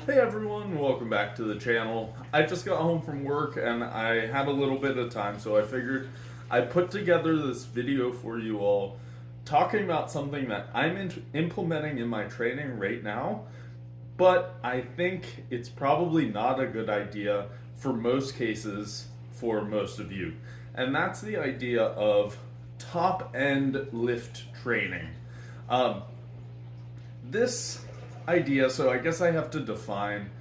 Hey everyone, welcome back to the channel. I just got home from work and I had a little bit of time, so I figured I'd put together this video for you all talking about something that I'm implementing in my training right now, but I think it's probably not a good idea for most cases for most of you. And that's the idea of top end lift training. Um, this idea, so I guess I have to define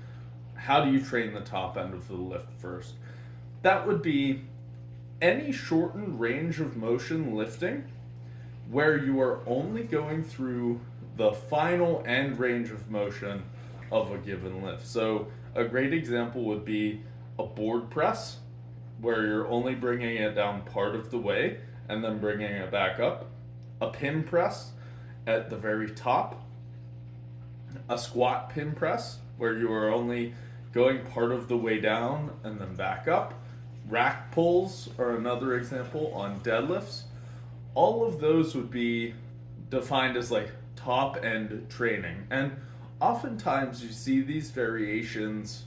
how do you train the top end of the lift first. That would be any shortened range of motion lifting where you are only going through the final end range of motion of a given lift. So a great example would be a board press where you're only bringing it down part of the way and then bringing it back up. A pin press at the very top. A squat pin press where you are only going part of the way down and then back up. Rack pulls are another example on deadlifts. All of those would be defined as like top end training, and oftentimes you see these variations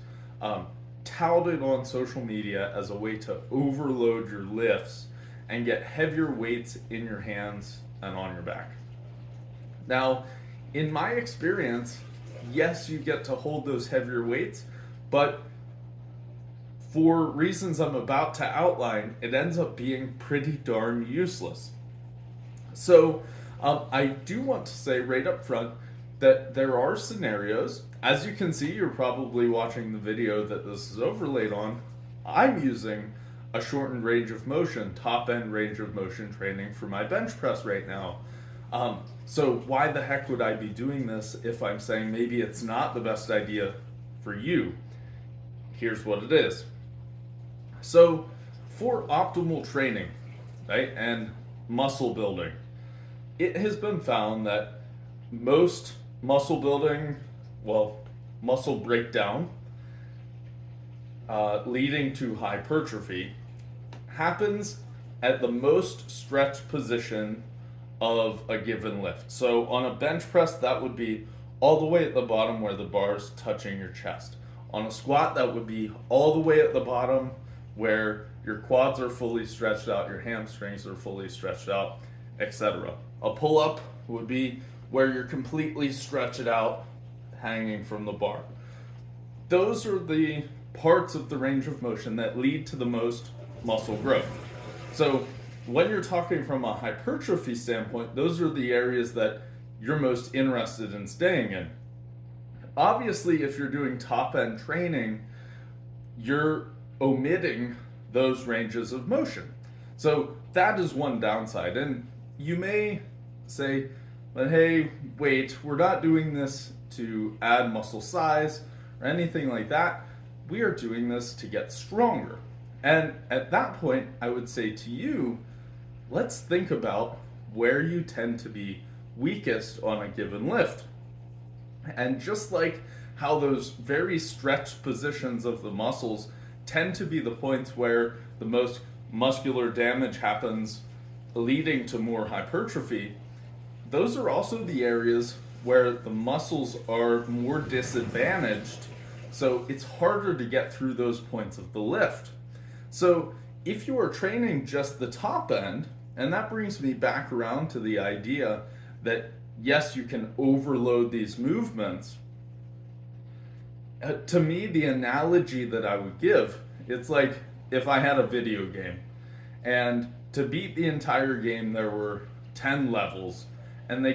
touted on social media as a way to overload your lifts and get heavier weights in your hands and on your back. Now, in my experience, yes, you get to hold those heavier weights, but for reasons I'm about to outline, it ends up being pretty darn useless. So I do want to say right up front that there are scenarios, as you can see, you're probably watching the video that this is overlaid on. I'm using a shortened range of motion, top end range of motion training for my bench press right now. So why the heck would I be doing this if I'm saying maybe it's not the best idea for you? Here's what it is. So for optimal training, right, and muscle building, it has been found that most muscle building, muscle breakdown, leading to hypertrophy, happens at the most stretched position of a given lift. So on a bench press, that would be all the way at the bottom where the bar is touching your chest. On a squat, that would be all the way at the bottom where your quads are fully stretched out, your hamstrings are fully stretched out, etc. A pull-up would be where you're completely stretched out, hanging from the bar. Those are the parts of the range of motion that lead to the most muscle growth. So when you're talking from a hypertrophy standpoint, those are the areas that you're most interested in staying in. Obviously, if you're doing top end training, you're omitting those ranges of motion. So that is one downside. And you may say, but hey, wait, we're not doing this to add muscle size or anything like that. We are doing this to get stronger. And at that point, I would say to you, let's think about where you tend to be weakest on a given lift. And just like how those very stretched positions of the muscles tend to be the points where the most muscular damage happens, leading to more hypertrophy, those are also the areas where the muscles are more disadvantaged. So it's harder to get through those points of the lift. So if you are training just the top end, and that brings me back around to the idea that yes, you can overload these movements. To me, the analogy that I would give, it's like if I had a video game, and to beat the entire game, there were 10 levels, and they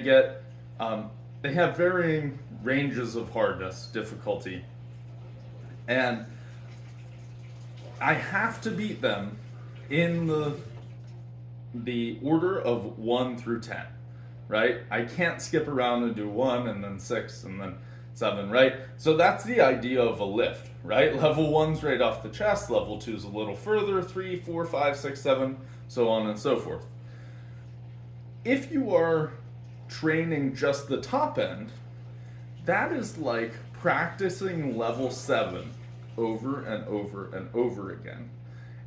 have varying ranges of hardness, difficulty, and I have to beat them in the order of 1 through 10, right? I can't skip around and do 1 and then 6 and then 7, right? So that's the idea of a lift, right? Level 1's right off the chest, level 2's a little further, 3, 4, 5, 6, 7, so on and so forth. If you are training just the top end, that is like practicing level 7 over and over and over again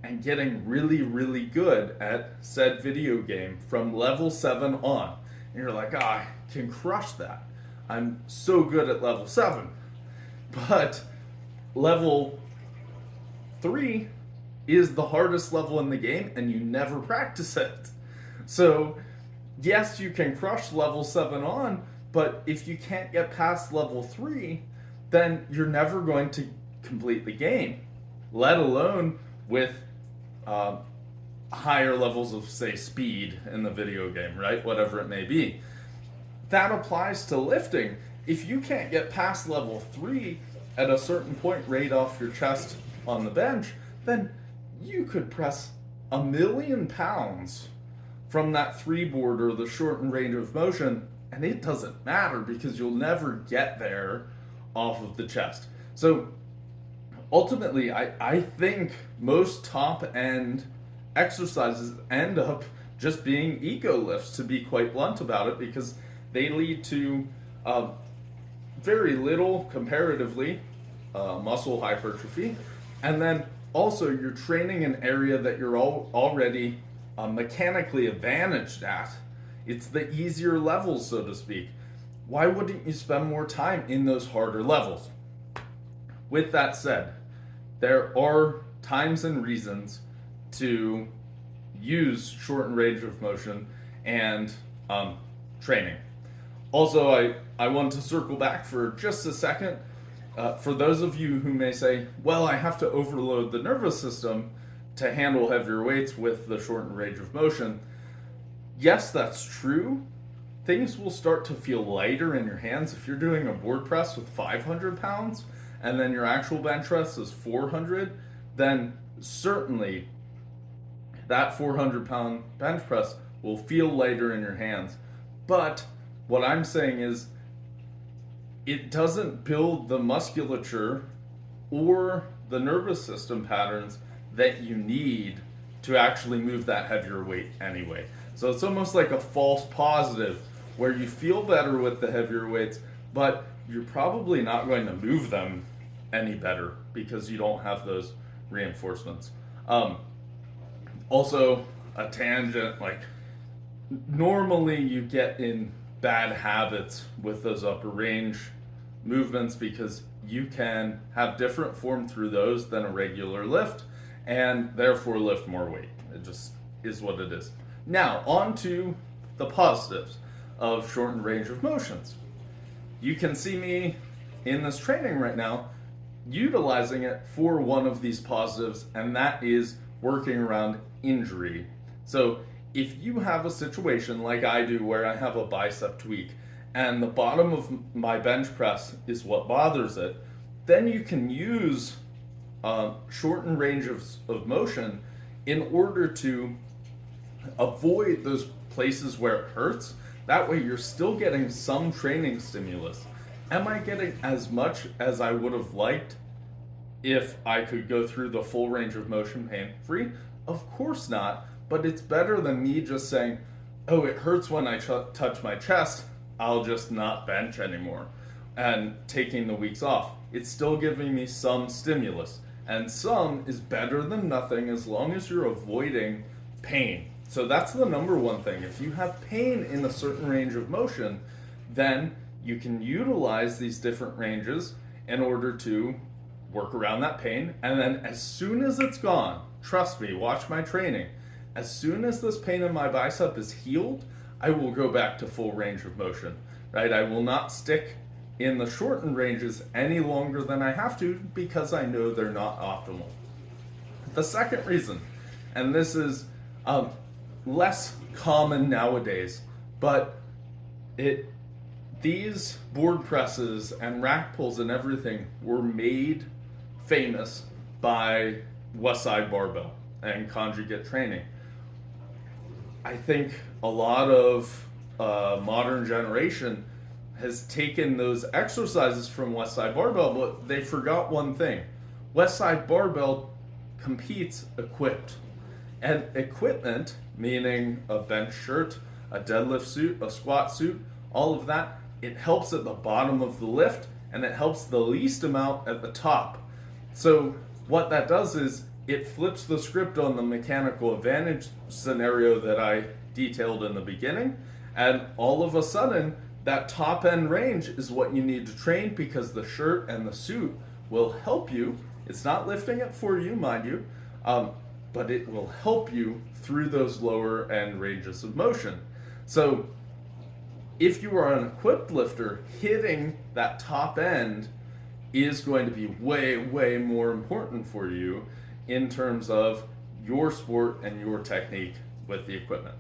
and getting really, really good at said video game from level 7 on. And you're like, I can crush that. I'm so good at level 7. But level 3 is the hardest level in the game, and you never practice it. So yes, you can crush level 7 on, but if you can't get past level 3, then you're never going to complete the game, let alone with higher levels of, say, speed in the video game, right? Whatever it may be. That applies to lifting. If you can't get past level 3 at a certain point right off your chest on the bench, then you could press 1,000,000 pounds from that 3 board or the shortened range of motion, and it doesn't matter because you'll never get there off of the chest. So ultimately, I think most top end exercises end up just being ego lifts, to be quite blunt about it, because they lead to very little comparatively muscle hypertrophy, and then also you're training an area that you're already mechanically advantaged at. It's the easier levels, so to speak. Why wouldn't you spend more time in those harder levels? With that said, there are times and reasons to use shortened range of motion and training. Also, I want to circle back for just a second. For those of you who may say, well, I have to overload the nervous system to handle heavier weights with the shortened range of motion. Yes, that's true. Things will start to feel lighter in your hands. If you're doing a board press with 500 pounds and then your actual bench press is 400, then certainly that 400-pound bench press will feel lighter in your hands. But what I'm saying is it doesn't build the musculature or the nervous system patterns that you need to actually move that heavier weight anyway. So it's almost like a false positive where you feel better with the heavier weights, but you're probably not going to move them any better because you don't have those reinforcements. Also, a tangent, like normally you get in bad habits with those upper range movements because you can have different form through those than a regular lift and therefore lift more weight. It just is what it is. Now, on to the positives of shortened range of motions. You can see me in this training right now utilizing it for one of these positives, and that is working around injury. So if you have a situation like I do where I have a bicep tweak and the bottom of my bench press is what bothers it, then you can use shortened range of motion in order to avoid those places where it hurts. That way you're still getting some training stimulus. Am I getting as much as I would have liked if I could go through the full range of motion pain-free? Of course not, but it's better than me just saying, oh, it hurts when I touch my chest, I'll just not bench anymore, and taking the weeks off. It's still giving me some stimulus, and some is better than nothing as long as you're avoiding pain. So that's the number one thing. If you have pain in a certain range of motion, then you can utilize these different ranges in order to work around that pain. And then as soon as it's gone, trust me, watch my training, as soon as this pain in my bicep is healed, I will go back to full range of motion, right? I will not stick in the shortened ranges any longer than I have to because I know they're not optimal. The second reason, and this is less common nowadays, but these board presses and rack pulls and everything were made famous by Westside Barbell and conjugate training. I think a lot of modern generation has taken those exercises from Westside Barbell, but they forgot one thing. Westside Barbell competes equipped. And equipment, meaning a bench shirt, a deadlift suit, a squat suit, all of that, it helps at the bottom of the lift and it helps the least amount at the top. So what that does is it flips the script on the mechanical advantage scenario that I detailed in the beginning, and all of a sudden That top end range is what you need to train because the shirt and the suit will help you. It's not lifting it for you, mind you, but it will help you through those lower end ranges of motion. So if you are an equipped lifter, hitting that top end is going to be way, way more important for you in terms of your sport and your technique with the equipment.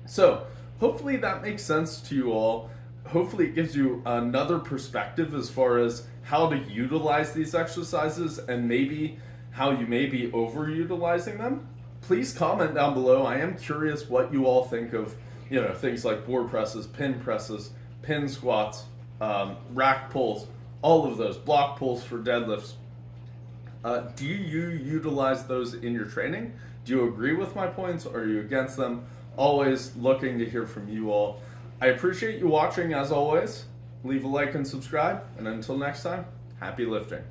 So hopefully that makes sense to you all. Hopefully it gives you another perspective as far as how to utilize these exercises and maybe how you may be overutilizing them. Please comment down below. I am curious what you all think of, things like board presses, pin squats, rack pulls, all of those, block pulls for deadlifts. Do you utilize those in your training? Do you agree with my points or are you against them? Always looking to hear from you all. I appreciate you watching as always. Leave a like and subscribe, and until next time, happy lifting.